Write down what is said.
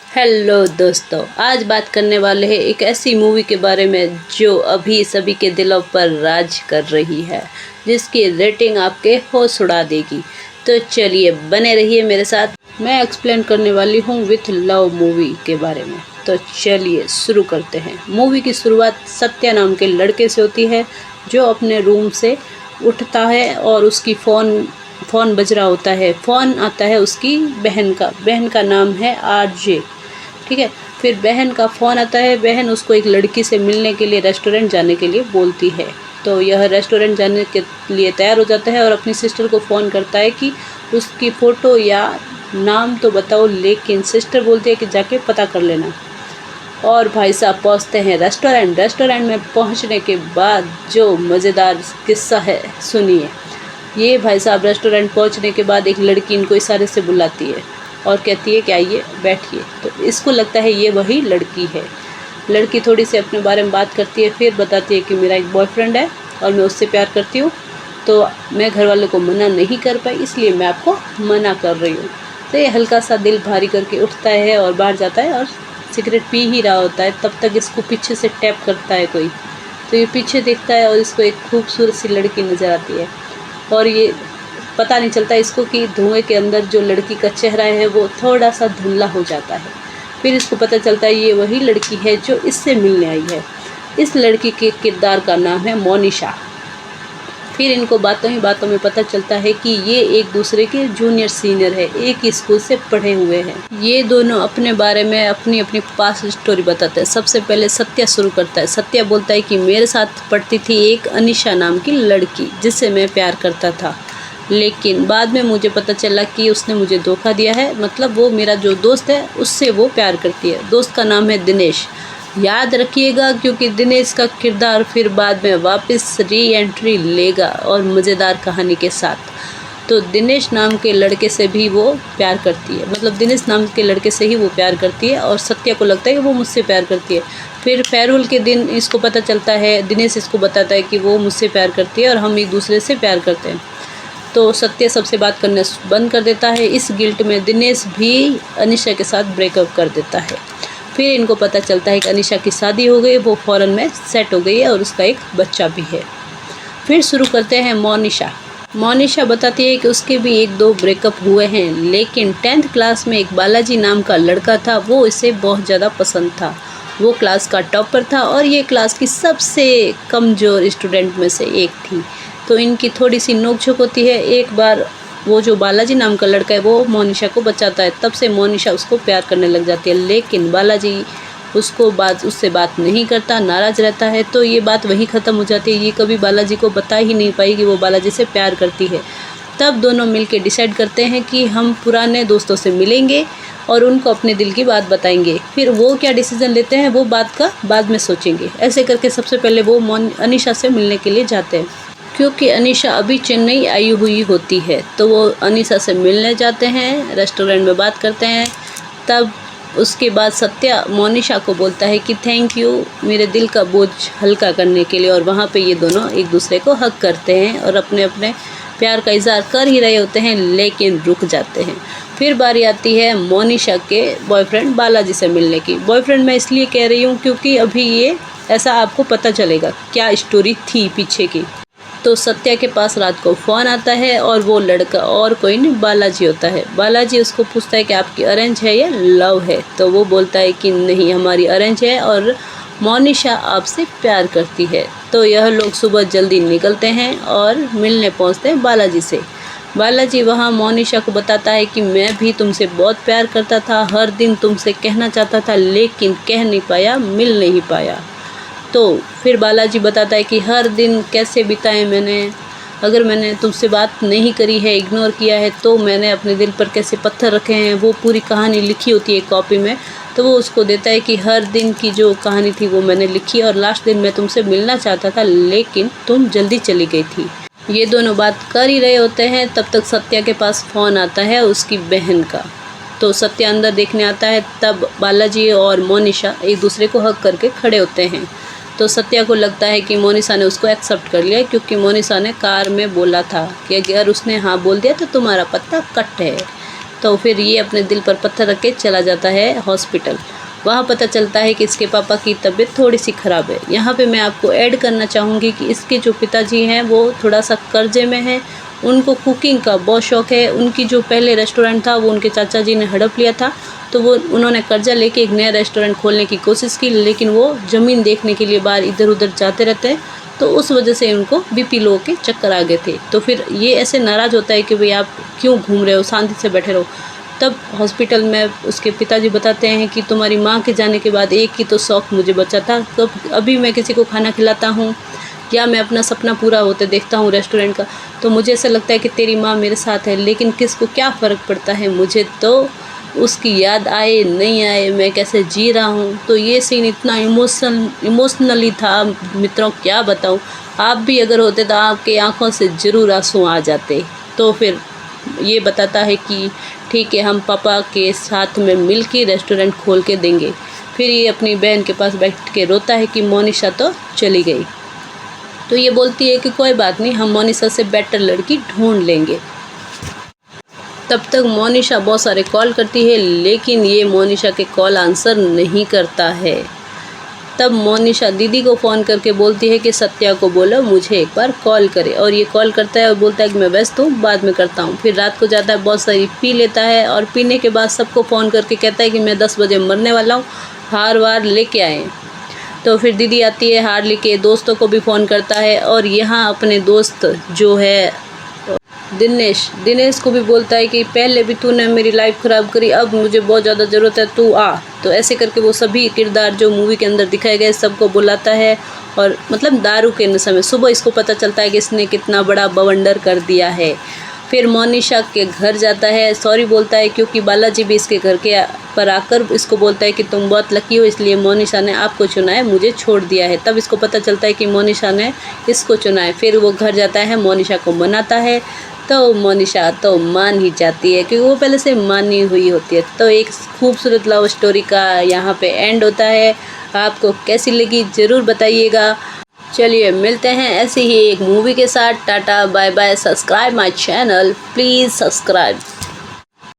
Hello दोस्तों, आज बात करने वाले हैं एक ऐसी मूवी के बारे में जो अभी सभी के दिलों पर राज कर रही है, जिसकी रेटिंग आपके होश उड़ा देगी। तो चलिए बने रहिए मेरे साथ। मैं एक्सप्लेन करने वाली हूँ विथ लव मूवी के बारे में। तो चलिए शुरू करते हैं। मूवी की शुरुआत सत्या नाम के लड़के से होती है, जो अपने रूम से उठता है और उसकी फ़ोन बज रहा होता है। फ़ोन आता है उसकी बहन का नाम है आरजे। ठीक है, फिर बहन का फ़ोन आता है। बहन उसको एक लड़की से मिलने के लिए रेस्टोरेंट जाने के लिए बोलती है। तो यह रेस्टोरेंट जाने के लिए तैयार हो जाता है और अपनी सिस्टर को फ़ोन करता है कि उसकी फ़ोटो या नाम तो बताओ, लेकिन सिस्टर बोलती है कि जाके पता कर लेना। और भाई साहब पहुँचते हैं रेस्टोरेंट में पहुँचने के बाद जो मज़ेदार किस्सा है सुनिए। ये भाई साहब रेस्टोरेंट पहुँचने के बाद एक लड़की इनको इशारे से बुलाती है और कहती है कि आइए बैठिए। तो इसको लगता है ये वही लड़की है। लड़की थोड़ी सी अपने बारे में बात करती है, फिर बताती है कि मेरा एक बॉयफ्रेंड है और मैं उससे प्यार करती हूँ, तो मैं घर वालों को मना नहीं कर पाई, इसलिए मैं आपको मना कर रही हूँ। तो ये हल्का सा दिल भारी करके उठता है और बाहर जाता है और सिगरेट पी ही रहा होता है। तब तक इसको पीछे से टैप करता है कोई। तो ये पीछे देखता है और इसको एक खूबसूरत सी लड़की नज़र आती है और ये पता नहीं चलता इसको कि धुएं के अंदर जो लड़की का चेहरा है वो थोड़ा सा धुंधला हो जाता है। फिर इसको पता चलता है ये वही लड़की है जो इससे मिलने आई है। इस लड़की के किरदार का नाम है मोनिशा। फिर इनको बातों ही बातों में पता चलता है कि ये एक दूसरे के जूनियर सीनियर है, एक ही स्कूल से पढ़े हुए हैं। ये दोनों अपने बारे में अपनी अपनी पास्ट स्टोरी बताते हैं। सबसे पहले सत्या शुरू करता है। सत्या बोलता है कि मेरे साथ पढ़ती थी एक अनिशा नाम की लड़की, जिससे मैं प्यार करता था, लेकिन बाद में मुझे पता चला कि उसने मुझे धोखा दिया है। मतलब वो मेरा जो दोस्त है उससे वो प्यार करती है। दोस्त का नाम है दिनेश, याद रखिएगा, क्योंकि दिनेश का किरदार फिर बाद में वापस री एंट्री लेगा और मज़ेदार कहानी के साथ। तो दिनेश नाम के लड़के से भी वो प्यार करती है, मतलब दिनेश नाम के लड़के से ही वो प्यार करती है और सत्या को लगता है कि वो मुझसे प्यार करती है। फिर फेयरवेल के दिन इसको पता चलता है, दिनेश इसको बताता है कि वो मुझसे प्यार करती है और हम एक दूसरे से प्यार करते हैं। तो सत्य सबसे बात करना बंद कर देता है। इस गिल्ट में दिनेश भी अनिशा के साथ ब्रेकअप कर देता है। फिर इनको पता चलता है कि अनिशा की शादी हो गई, वो फ़ौरन में सेट हो गई है और उसका एक बच्चा भी है। फिर शुरू करते हैं मोनिशा बताती है कि उसके भी एक दो ब्रेकअप हुए हैं, लेकिन 10th क्लास में एक बालाजी नाम का लड़का था, वो इसे बहुत ज़्यादा पसंद था। वो क्लास का टॉपर था और ये क्लास की सबसे कमज़ोर स्टूडेंट में से एक थी। तो इनकी थोड़ी सी नोक-झोंक होती है। एक बार वो जो बालाजी नाम का लड़का है वो मोनिशा को बचाता है, तब से मोनिशा उसको प्यार करने लग जाती है, लेकिन बालाजी उससे बात नहीं करता, नाराज़ रहता है। तो ये बात वहीं ख़त्म हो जाती है। ये कभी बालाजी को बता ही नहीं पाई कि वो बालाजी से प्यार करती है। तब दोनों मिलके डिसाइड करते हैं कि हम पुराने दोस्तों से मिलेंगे और उनको अपने दिल की बात बताएंगे। फिर वो क्या डिसीज़न लेते हैं वो बात का बाद में सोचेंगे। ऐसे करके सबसे पहले वो अनिशा से मिलने के लिए जाते हैं, क्योंकि अनिशा अभी चेन्नई आई हुई होती है। तो वो अनिशा से मिलने जाते हैं, रेस्टोरेंट में बात करते हैं। तब उसके बाद सत्या मोनिशा को बोलता है कि थैंक यू मेरे दिल का बोझ हल्का करने के लिए, और वहाँ पे ये दोनों एक दूसरे को हग करते हैं और अपने अपने प्यार का इज़हार कर ही रहे होते हैं, लेकिन रुक जाते हैं। फिर बारी आती है मोनिशा के बॉयफ्रेंड बालाजी से मिलने की। बॉयफ्रेंड मैं इसलिए कह रही हूँ क्योंकि अभी ये ऐसा आपको पता चलेगा क्या स्टोरी थी पीछे की। तो सत्या के पास रात को फ़ोन आता है और वो लड़का और कोई नहीं बालाजी होता है। बालाजी उसको पूछता है कि आपकी अरेंज है या लव है। तो वो बोलता है कि नहीं, हमारी अरेंज है और मोनिशा आपसे प्यार करती है। तो यह लोग सुबह जल्दी निकलते हैं और मिलने पहुंचते हैं बालाजी से। बालाजी वहां मोनिशा को बताता है कि मैं भी तुमसे बहुत प्यार करता था, हर दिन तुमसे कहना चाहता था, लेकिन कह नहीं पाया, मिल नहीं पाया। तो फिर बालाजी बताता है कि हर दिन कैसे बिताए मैंने, अगर मैंने तुमसे बात नहीं करी है, इग्नोर किया है, तो मैंने अपने दिल पर कैसे पत्थर रखे हैं। वो पूरी कहानी लिखी होती है कॉपी में। तो वो उसको देता है कि हर दिन की जो कहानी थी वो मैंने लिखी और लास्ट दिन मैं तुमसे मिलना चाहता था, लेकिन तुम जल्दी चली गई थी। ये दोनों बात कर ही रहे होते हैं, तब तक सत्या के पास फ़ोन आता है उसकी बहन का। तो सत्या अंदर देखने आता है, तब बालाजी और मोनिशा एक दूसरे को हग करके खड़े होते हैं। तो सत्या को लगता है कि मोनिशा ने उसको एक्सेप्ट कर लिया, क्योंकि मोनिशा ने कार में बोला था कि अगर उसने हाँ बोल दिया तो तुम्हारा पत्ता कट है। तो फिर ये अपने दिल पर पत्थर रख के चला जाता है हॉस्पिटल। वहाँ पता चलता है कि इसके पापा की तबीयत थोड़ी सी ख़राब है। यहाँ पे मैं आपको ऐड करना चाहूँगी कि इसके जो पिताजी हैं वो थोड़ा सा कर्जे में हैं। उनको कुकिंग का बहुत शौक़ है। उनकी जो पहले रेस्टोरेंट था वो उनके चाचा जी ने हड़प लिया था, तो वो उन्होंने कर्जा लेके एक नया रेस्टोरेंट खोलने की कोशिश की, लेकिन वो ज़मीन देखने के लिए बाहर इधर उधर जाते रहते हैं, तो उस वजह से उनको बीपी लो के चक्कर आ गए थे। तो फिर ये ऐसे नाराज़ होता है कि भाई आप क्यों घूम रहे हो, शांति से बैठे रहो। तब हॉस्पिटल में उसके पिताजी बताते हैं कि तुम्हारी माँ के जाने के बाद एक ही तो शौक़ मुझे बचा था, तो अभी मैं किसी को खाना खिलाता हूँ या मैं अपना सपना पूरा होते देखता हूँ रेस्टोरेंट का, तो मुझे ऐसा लगता है कि तेरी माँ मेरे साथ है, लेकिन किसको क्या फ़र्क पड़ता है, मुझे तो उसकी याद आए नहीं आए मैं कैसे जी रहा हूँ। तो ये सीन इतना इमोशनली था मित्रों, क्या बताऊँ। आप भी अगर होते तो आपकी आंखों से ज़रूर आंसू आ जाते। तो फिर ये बताता है कि ठीक है, हम पापा के साथ में मिल के रेस्टोरेंट खोल के देंगे। फिर ये अपनी बहन के पास बैठ के रोता है कि मोनिशा तो चली गई। तो ये बोलती है कि कोई बात नहीं, हम मोनिशा से बेटर लड़की ढूंढ लेंगे। तब तक मोनिशा बहुत सारे कॉल करती है, लेकिन ये मोनिशा के कॉल आंसर नहीं करता है। तब मोनिशा दीदी को फ़ोन करके बोलती है कि सत्या को बोलो मुझे एक बार कॉल करे, और ये कॉल करता है और बोलता है कि मैं व्यस्त हूँ, बाद में करता हूँ। फिर रात को जाता है, बहुत सारी पी लेता है, और पीने के बाद सबको फ़ोन करके कहता है कि मैं 10 बजे मरने वाला हूँ, हार वार लेके आए। तो फिर दीदी आती है हार लेके, दोस्तों को भी फ़ोन करता है, और यहाँ अपने दोस्त जो है दिनेश को भी बोलता है कि पहले भी तूने मेरी लाइफ ख़राब करी, अब मुझे बहुत ज़्यादा ज़रूरत है, तू आ। तो ऐसे करके वो सभी किरदार जो मूवी के अंदर दिखाए गए सबको बुलाता है, और मतलब दारू के नशे में सुबह इसको पता चलता है कि इसने कितना बड़ा बवंडर कर दिया है। फिर मोनिशा के घर जाता है, सॉरी बोलता है, क्योंकि बालाजी भी इसके घर के पर आकर इसको बोलता है कि तुम बहुत लकी हो, इसलिए मोनिशा ने आपको चुना है, मुझे छोड़ दिया है। तब इसको पता चलता है कि मोनिशा ने इसको चुना है। फिर वो घर जाता है, मोनिशा को मनाता है, तो मोनिशा तो मान ही जाती है, क्योंकि वो पहले से मानी हुई होती है। तो एक खूबसूरत लव स्टोरी का यहाँ पे एंड होता है। आपको कैसी लगी ज़रूर बताइएगा। चलिए मिलते हैं ऐसे ही एक मूवी के साथ। Tata bye bye. Subscribe my channel, please subscribe.